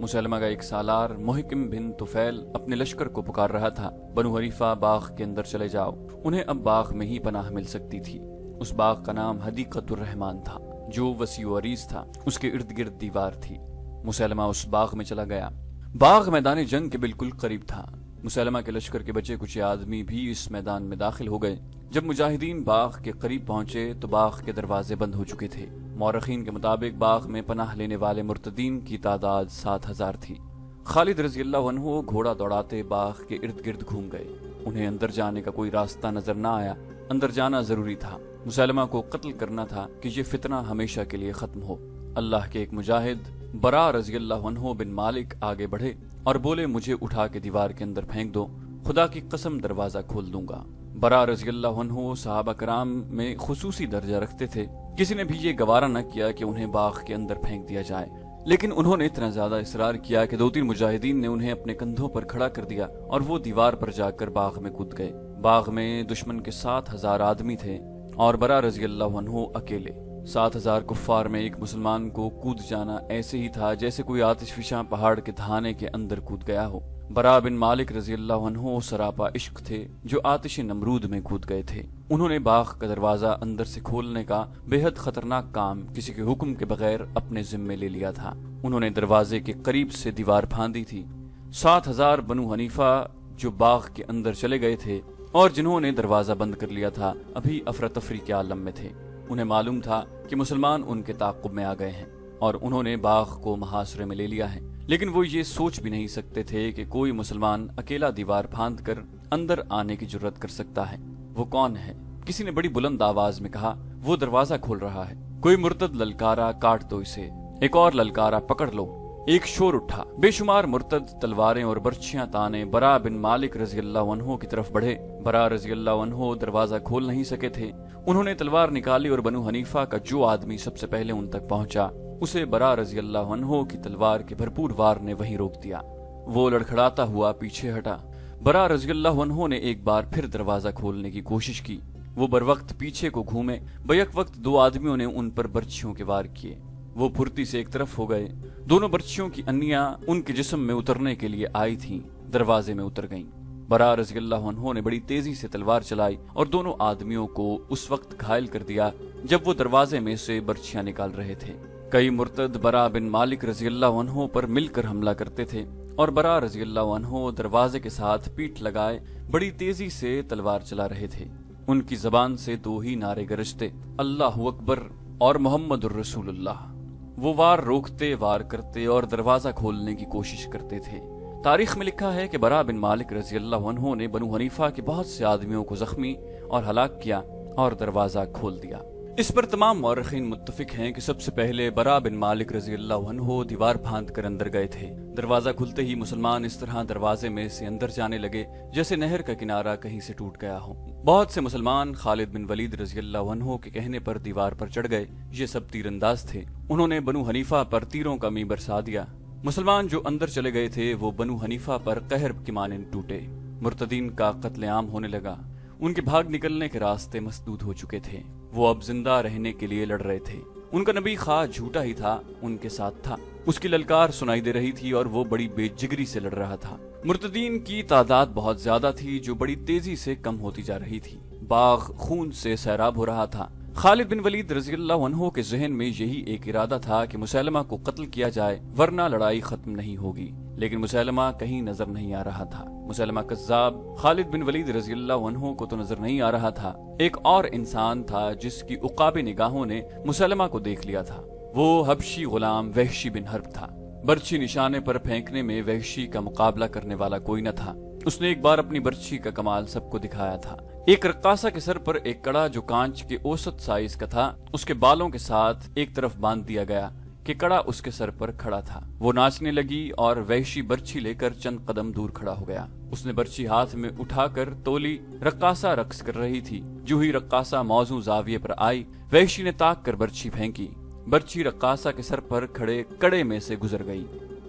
مسلمہ کا ایک سالار محکم بن طفیل اپنے لشکر کو پکار رہا تھا، بنو حنیفہ باغ کے اندر چلے جاؤ، انہیں اب باغ میں ہی پناہ مل سکتی تھی۔ اس باغ کا نام حدیقۃ الرحمن تھا، جو وسیع و عریض تھا، اس کے ارد گرد دیوار تھی۔ مسلمہ اس باغ میں چلا گیا۔ باغ میدان جنگ کے بالکل قریب تھا۔ مسلمہ کے لشکر کے بچے کچھ آدمی بھی اس میدان میں داخل ہو گئے۔ جب مجاہدین باغ کے قریب پہنچے تو باغ کے دروازے بند ہو چکے تھے۔ مورخین کے مطابق باغ میں پناہ لینے والے مرتدین کی تعداد 7,000 تھی۔ خالد رضی اللہ عنہ گھوڑا دوڑاتے باغ کے ارد گرد گھوم گئے۔ انہیں اندر جانے کا کوئی راستہ نظر نہ آیا۔ اندر جانا ضروری تھا، مسلمہ کو قتل کرنا تھا کہ یہ فتنہ ہمیشہ کے لیے ختم ہو۔ اللہ کے ایک مجاہد برا رضی اللہ عنہ بن مالک آگے بڑھے اور بولے، مجھے اٹھا کے دیوار کے اندر پھینک دو، خدا کی قسم دروازہ کھول دوں گا۔ برا رضی اللہ عنہ صحابہ کرام میں خصوصی درجہ رکھتے تھے، کسی نے بھی یہ گوارا نہ کیا کہ انہیں باغ کے اندر پھینک دیا جائے، لیکن انہوں نے اتنا زیادہ اصرار کیا کہ 2-3 مجاہدین نے انہیں اپنے کندھوں پر کھڑا کر دیا اور وہ دیوار پر جا کر باغ میں کود گئے۔ باغ میں دشمن کے 7,000 آدمی تھے اور برا رضی اللہ عنہ اکیلے۔ 7,000 کفار میں ایک مسلمان کو کود جانا ایسے ہی تھا جیسے کوئی آتش فشاں پہاڑ کے دھانے کے اندر کود گیا ہو۔ برا بن مالک رضی اللہ عنہ سراپا عشق تھے جو آتش نمرود میں کود گئے تھے۔ انہوں نے باغ کا دروازہ اندر سے کھولنے کا بے حد خطرناک کام کسی کے حکم کے بغیر اپنے ذمے لے لیا تھا۔ انہوں نے دروازے کے قریب سے دیوار پھاندی تھی۔ 7,000 بنو حنیفہ جو باغ کے اندر چلے گئے تھے اور جنہوں نے دروازہ بند کر لیا تھا ابھی افراتفری کے عالم میں تھے۔ انہیں معلوم تھا کہ مسلمان ان کے تعاقب میں آ گئے ہیں اور انہوں نے باغ کو محاصرے میں لے لیا ہے، لیکن وہ یہ سوچ بھی نہیں سکتے تھے کہ کوئی مسلمان اکیلا دیوار پھاند کر اندر آنے کی جرت کر سکتا ہے۔ وہ کون ہے؟ کسی نے بڑی بلند آواز میں کہا، وہ دروازہ کھول رہا ہے۔ کوئی مرتد للکارا، کاٹ دو اسے۔ ایک اور للکارا، پکڑ لو۔ ایک شور اٹھا، بے شمار مرتد تلواریں اور برچھیاں تانے برا بن مالک رضی اللہ عنہ کی طرف بڑھے۔ برا رضی اللہ عنہ دروازہ کھول نہیں سکے تھے۔ انہوں نے تلوار نکالی اور بنو حنیفہ کا جو آدمی سب سے پہلے ان تک پہنچا اسے برا رضی اللہ عنہ کی تلوار کے بھرپور وار نے وہیں روک دیا۔ وہ لڑکھڑاتا ہوا پیچھے ہٹا۔ برا رضی اللہ عنہ نے ایک بار پھر دروازہ کھولنے کی کوشش کی۔ وہ بروقت پیچھے کو گھومے، بیک وقت 2 آدمیوں نے ان پر برچھیوں کے وار کیے۔ وہ پھرتی سے ایک طرف ہو گئے۔ دونوں برچھیوں کی انیاں ان کے جسم میں اترنے کے لیے آئی تھیں، دروازے میں اتر گئیں۔ برا رضی اللہ عنہ نے بڑی تیزی سے تلوار چلائی اور دونوں آدمیوں کو اس وقت گھائل کر دیا جب وہ دروازے میں سے برچھیاں نکال رہے تھے۔ کئی مرتد برا بن مالک رضی اللہ عنہ پر مل کر حملہ کرتے تھے اور برا رضی اللہ عنہ دروازے کے ساتھ پیٹھ لگائے بڑی تیزی سے تلوار چلا رہے تھے۔ ان کی زبان سے 2 ہی نعرے گرجتے، اللہ اکبر اور محمد الرسول اللہ۔ وہ وار روکتے، وار کرتے اور دروازہ کھولنے کی کوشش کرتے تھے۔ تاریخ میں لکھا ہے کہ برا بن مالک رضی اللہ عنہ نے بنو حنیفہ کے بہت سے آدمیوں کو زخمی اور ہلاک کیا اور دروازہ کھول دیا۔ اس پر تمام مورخین متفق ہیں کہ سب سے پہلے برا بن مالک رضی اللہ عنہ دیوار پھاند کر اندر گئے تھے۔ دروازہ کھلتے ہی مسلمان اس طرح دروازے میں سے اندر جانے لگے جیسے نہر کا کنارہ کہیں سے ٹوٹ گیا ہو۔ بہت سے مسلمان خالد بن ولید رضی اللہ عنہ کے کہنے پر دیوار پر چڑھ گئے۔ یہ سب تیر انداز تھے، انہوں نے بنو حنیفہ پر تیروں کا می برسا دیا۔ مسلمان جو اندر چلے گئے تھے وہ بنو حنیفہ پر قہر کے مانند ٹوٹے۔ مرتدین کا قتل عام ہونے لگا۔ ان کے بھاگ نکلنے کے راستے مسدود ہو چکے تھے۔ وہ اب زندہ رہنے کے لیے لڑ رہے تھے۔ ان کا نبی خواہ جھوٹا ہی تھا، ان کے ساتھ تھا۔ اس کی للکار سنائی دے رہی تھی اور وہ بڑی بے جگری سے لڑ رہا تھا۔ مرتدین کی تعداد بہت زیادہ تھی جو بڑی تیزی سے کم ہوتی جا رہی تھی۔ باغ خون سے سیراب ہو رہا تھا۔ خالد بن ولید رضی اللہ عنہ کے ذہن میں یہی ایک ارادہ تھا کہ مسلمہ کو قتل کیا جائے ورنہ لڑائی ختم نہیں ہوگی، لیکن مسلمہ کہیں نظر نہیں آ رہا تھا۔ مسلمہ کذاب خالد بن ولید رضی اللہ عنہ کو تو نظر نہیں آ رہا تھا، ایک اور انسان تھا جس کی عقاب نگاہوں نے مسلمہ کو دیکھ لیا تھا۔ وہ حبشی غلام وحشی بن حرب تھا۔ برچھی نشانے پر پھینکنے میں وحشی کا مقابلہ کرنے والا کوئی نہ تھا۔ اس نے ایک بار اپنی برچھی کا کمال سب کو دکھایا تھا۔ ایک رقاصہ کے سر پر ایک کڑا جو کانچ کے اوسط سائز کا تھا اس کے بالوں کے ساتھ ایک طرف باندھ دیا گیا کہ کڑا اس کے سر پر کھڑا تھا۔ وہ ناچنے لگی اور وحشی برچھی لے کر چند قدم دور کھڑا ہو گیا۔ اس نے برچھی ہاتھ میں اٹھا کر تولی۔ رقاصہ رقص کر رہی تھی۔ جو ہی رقاصہ موزوں زاویے پر آئی وحشی نے تاک کر برچھی پھینکی۔ برچھی رقاصہ کے سر پر کھڑے کڑے میں سے گزر گئی۔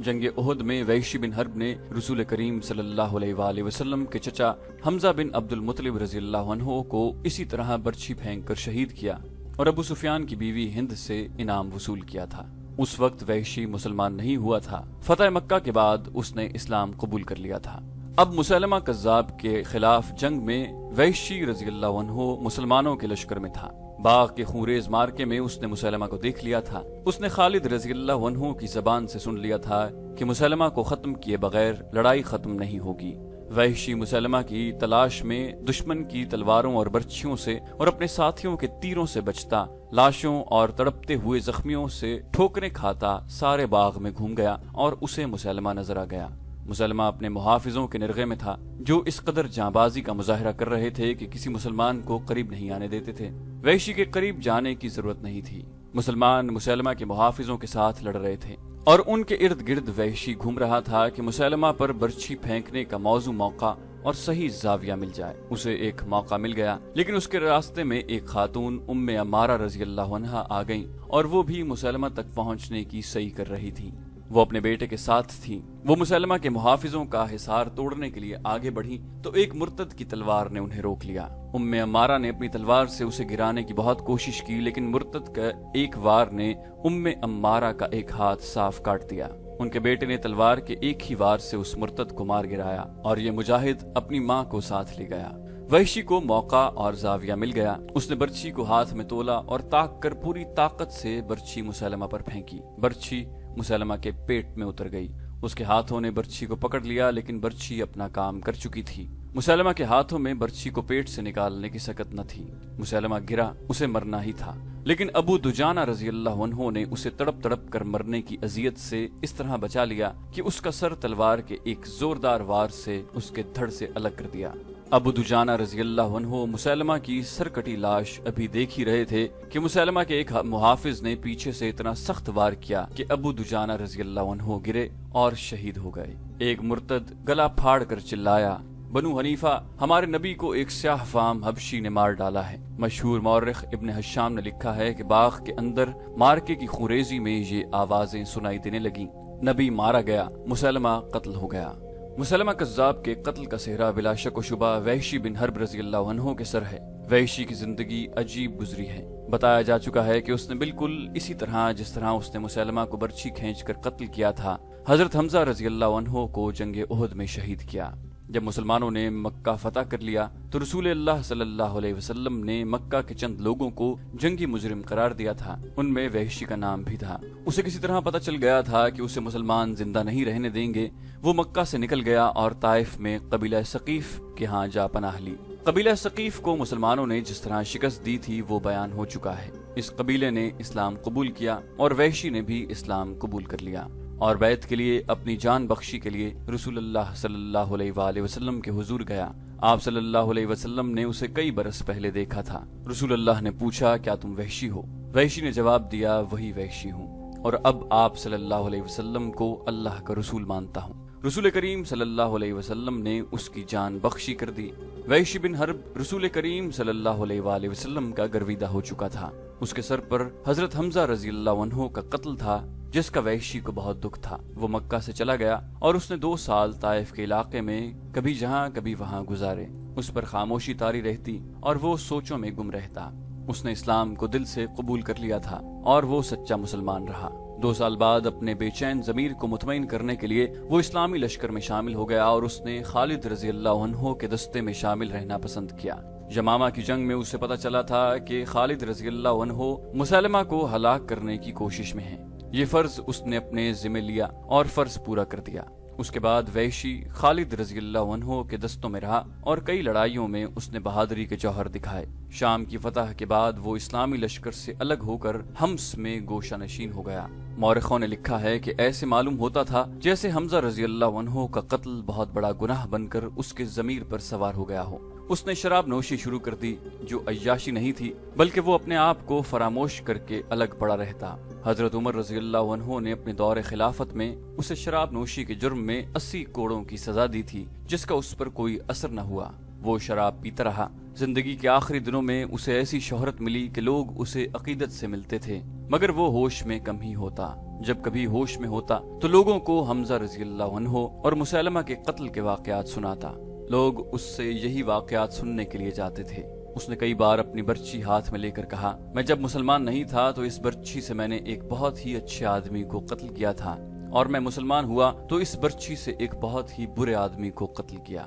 جنگ احد میں وحشی بن حرب نے رسول کریم صلی اللہ علیہ وآلہ وسلم کے چچا حمزہ بن عبد المطلب رضی اللہ عنہ کو اسی طرح برچھی پھینک کر شہید کیا اور ابو سفیان کی بیوی ہند سے انعام وصول کیا تھا۔ اس وقت وحشی مسلمان نہیں ہوا تھا۔ فتح مکہ کے بعد اس نے اسلام قبول کر لیا تھا۔ اب مسلمہ کذاب کے خلاف جنگ میں وحشی رضی اللہ عنہ مسلمانوں کے لشکر میں تھا۔ باغ کے خونریز مارکے میں اس نے مسلمہ کو دیکھ لیا تھا۔ اس نے خالد رضی اللہ عنہ کی زبان سے سن لیا تھا کہ مسلمہ کو ختم کیے بغیر لڑائی ختم نہیں ہوگی۔ وحشی مسلمہ کی تلاش میں دشمن کی تلواروں اور برچھیوں سے اور اپنے ساتھیوں کے تیروں سے بچتا، لاشوں اور تڑپتے ہوئے زخمیوں سے ٹھوکریں کھاتا سارے باغ میں گھوم گیا اور اسے مسلمہ نظر آ گیا۔ مسلمہ اپنے محافظوں کے نرغے میں تھا، جو اس قدر جانبازی کا مظاہرہ کر رہے تھے کہ کسی مسلمان کو قریب نہیں آنے دیتے تھے۔ وحشی کے قریب جانے کی ضرورت نہیں تھی۔ مسلمان مسلمہ کے محافظوں کے ساتھ لڑ رہے تھے اور ان کے ارد گرد وحشی گھوم رہا تھا کہ مسلمہ پر برچھی پھینکنے کا موقع اور صحیح زاویہ مل جائے۔ اسے ایک موقع مل گیا، لیکن اس کے راستے میں ایک خاتون ام عمارہ رضی اللہ عنہا آ گئیں اور وہ بھی مسلمہ تک پہنچنے کی سعی کر رہی تھی۔ وہ اپنے بیٹے کے ساتھ تھی۔ وہ مسلمہ کے محافظوں کا حصار توڑنے کے لیے آگے بڑھی تو ایک مرتد کی تلوار نے انہیں روک لیا۔ ام عمارہ نے اپنی تلوار سے اسے گرانے کی بہت کوشش کی، لیکن مرتد کا ایک وار نے ام عمارہ کا ایک ہاتھ صاف کاٹ دیا۔ ان کے بیٹے نے تلوار کے ایک ہی وار سے اس مرتد کو مار گرایا اور یہ مجاہد اپنی ماں کو ساتھ لے گیا۔ وحشی کو موقع اور زاویہ مل گیا۔ اس نے برچھی کو ہاتھ میں تولا اور تاک کر پوری طاقت سے برچھی مسلمہ پر پھینکی۔ برچھی مسلمہ کے پیٹ میں اتر گئی۔ اس کے ہاتھوں نے برچھی کو پکڑ لیا، لیکن برچھی اپنا کام کر چکی تھی۔ مسلمہ کے ہاتھوں میں برچھی کو پیٹ سے نکالنے کی سکت نہ تھی۔ مسلمہ گرا، اسے مرنا ہی تھا، لیکن ابو دجانہ رضی اللہ عنہ نے اسے تڑپ تڑپ کر مرنے کی اذیت سے اس طرح بچا لیا کہ اس کا سر تلوار کے ایک زوردار وار سے اس کے دھڑ سے الگ کر دیا۔ ابو دجانہ رضی اللہ عنہ مسلمہ کی سرکٹی لاش ابھی دیکھ ہی رہے تھے کہ مسلمہ کے ایک محافظ نے پیچھے سے اتنا سخت وار کیا کہ ابو دجانہ رضی اللہ عنہ گرے اور شہید ہو گئے۔ ایک مرتد گلا پھاڑ کر چلایا، بنو حنیفہ، ہمارے نبی کو ایک سیاہ فام حبشی نے مار ڈالا ہے۔ مشہور مورخ ابن حشام نے لکھا ہے کہ باغ کے اندر مارکے کی خوریزی میں یہ آوازیں سنائی دینے لگیں، نبی مارا گیا، مسلمہ قتل ہو گیا۔ مسلمہ کذاب کے قتل کا صحرا بلا شک و شبہ وحشی بن حرب رضی اللہ عنہ کے سر ہے۔ وحشی کی زندگی عجیب گزری ہے۔ بتایا جا چکا ہے کہ اس نے بالکل اسی طرح جس طرح اس نے مسلمہ کو برچھی کھینچ کر قتل کیا تھا، حضرت حمزہ رضی اللہ عنہ کو جنگ احد میں شہید کیا۔ جب مسلمانوں نے مکہ فتح کر لیا تو رسول اللہ صلی اللہ علیہ وسلم نے مکہ کے چند لوگوں کو جنگی مجرم قرار دیا تھا۔ ان میں وحشی کا نام بھی تھا۔ اسے کسی طرح پتہ چل گیا تھا کہ اسے مسلمان زندہ نہیں رہنے دیں گے۔ وہ مکہ سے نکل گیا اور طائف میں قبیلہ ثقیف کے ہاں جا پناہ لی۔ قبیلہ ثقیف کو مسلمانوں نے جس طرح شکست دی تھی وہ بیان ہو چکا ہے۔ اس قبیلے نے اسلام قبول کیا اور وحشی نے بھی اسلام قبول کر لیا اور بیعت کے لیے اپنی جان بخشی کے لیے رسول اللہ صلی اللہ علیہ وآلہ وسلم کے حضور گیا۔ آپ صلی اللہ علیہ وسلم نے اسے کئی برس پہلے دیکھا تھا۔ رسول اللہ نے پوچھا، کیا تم وحشی ہو؟ وحشی نے جواب دیا، وہی وحشی ہوں، اور اب آپ صلی اللہ علیہ وسلم کو اللہ کا رسول مانتا ہوں۔ رسول کریم صلی اللہ علیہ وسلم نے اس کی جان بخشی کر دی۔ وحشی بن حرب رسول کریم صلی اللہ علیہ وآلہ وسلم کا گرویدہ ہو چکا تھا۔ اس کے سر پر حضرت حمزہ رضی اللہ عنہ کا قتل تھا، جس کا وحشی کو بہت دکھ تھا۔ وہ مکہ سے چلا گیا اور اس نے 2 سال طائف کے علاقے میں کبھی جہاں کبھی وہاں گزارے۔ اس پر خاموشی طاری رہتی اور وہ سوچوں میں گم رہتا۔ اس نے اسلام کو دل سے قبول کر لیا تھا اور وہ سچا مسلمان رہا۔ 2 سال بعد اپنے بے چین ضمیر کو مطمئن کرنے کے لیے وہ اسلامی لشکر میں شامل ہو گیا اور اس نے خالد رضی اللہ عنہ کے دستے میں شامل رہنا پسند کیا۔ یمامہ کی جنگ میں اسے پتہ چلا تھا کہ خالد رضی اللہ عنہ مسلمہ کو ہلاک کرنے کی کوشش میں ہیں۔ یہ فرض اس نے اپنے ذمہ لیا اور فرض پورا کر دیا۔ اس کے بعد وحشی خالد رضی اللہ عنہ کے دستوں میں رہا اور کئی لڑائیوں میں اس نے بہادری کے جوہر دکھائے۔ شام کی فتح کے بعد وہ اسلامی لشکر سے الگ ہو کر حمص میں گوشہ نشین ہو گیا۔ مورخوں نے لکھا ہے کہ ایسے معلوم ہوتا تھا جیسے حمزہ رضی اللہ عنہ کا قتل بہت بڑا گناہ بن کر اس کے ضمیر پر سوار ہو گیا ہو۔ اس نے شراب نوشی شروع کر دی، جو عیاشی نہیں تھی بلکہ وہ اپنے آپ کو فراموش کر کے الگ پڑا رہتا۔ حضرت عمر رضی اللہ عنہ نے اپنے دور خلافت میں اسے شراب نوشی کے جرم میں 80 کوڑوں کی سزا دی تھی، جس کا اس پر کوئی اثر نہ ہوا۔ وہ شراب پیتا رہا۔ زندگی کے آخری دنوں میں اسے ایسی شہرت ملی کہ لوگ اسے عقیدت سے ملتے تھے، مگر وہ ہوش میں کم ہی ہوتا۔ جب کبھی ہوش میں ہوتا تو لوگوں کو حمزہ رضی اللہ عنہ اور مسلمہ کے قتل کے واقعات سناتا۔ لوگ اس سے یہی واقعات سننے کے لیے جاتے تھے۔ اس نے کئی بار اپنی برچھی ہاتھ میں لے کر کہا، میں جب مسلمان نہیں تھا تو اس برچھی سے میں نے ایک بہت ہی اچھے آدمی کو قتل کیا تھا، اور میں مسلمان ہوا تو اس برچھی سے ایک بہت ہی برے آدمی کو قتل کیا۔